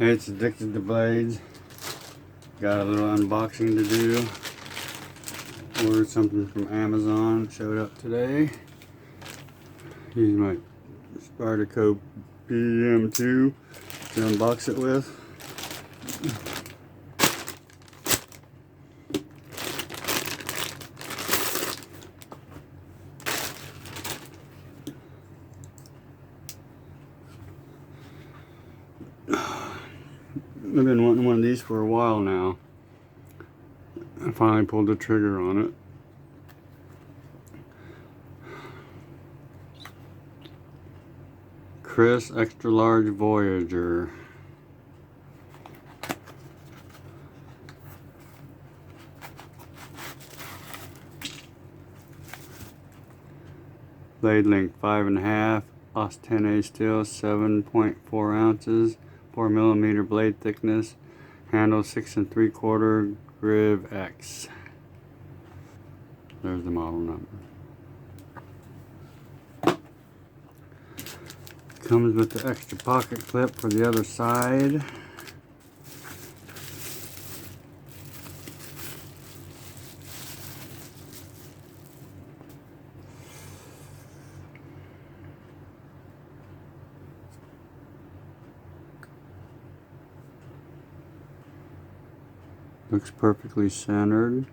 Hey, it's Addicted to Blades. Got a little unboxing to do. Ordered something from Amazon. Showed up today. Use my Spyderco PM2 to unbox it with. I've been wanting one of these for a while now. I finally pulled the trigger on it. Chris Extra Large Voyager. Blade length 5.5, OS 10A steel, 7.4 ounces, 4mm blade thickness, handle 6 3/4, Griv X. There's the model number. Comes with the extra pocket clip for the other side. Looks perfectly centered.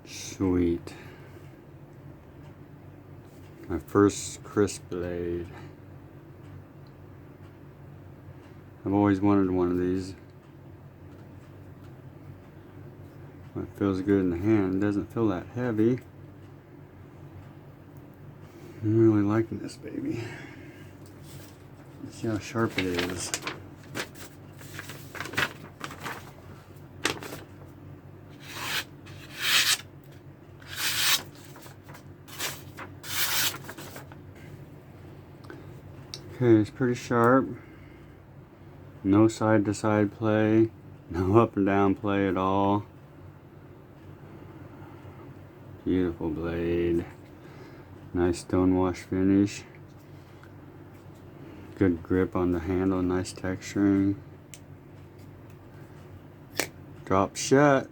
Sweet. My first Chris blade. I've always wanted one of these. It feels good in the hand. It doesn't feel that heavy. I'm really liking this baby. Let's see how sharp it is. Okay, it's pretty sharp. No side to side play. No up and down play at all. Beautiful blade. Nice stone wash finish. Good grip on the handle, nice texturing. Drop shut.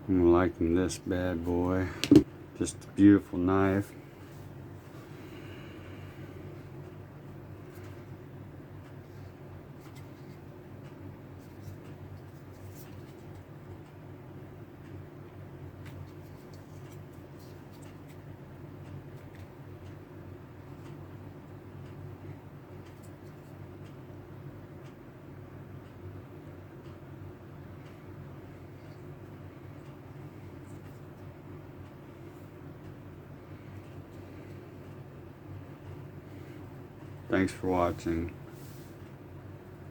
I'm liking this bad boy. Just a beautiful knife. Thanks for watching.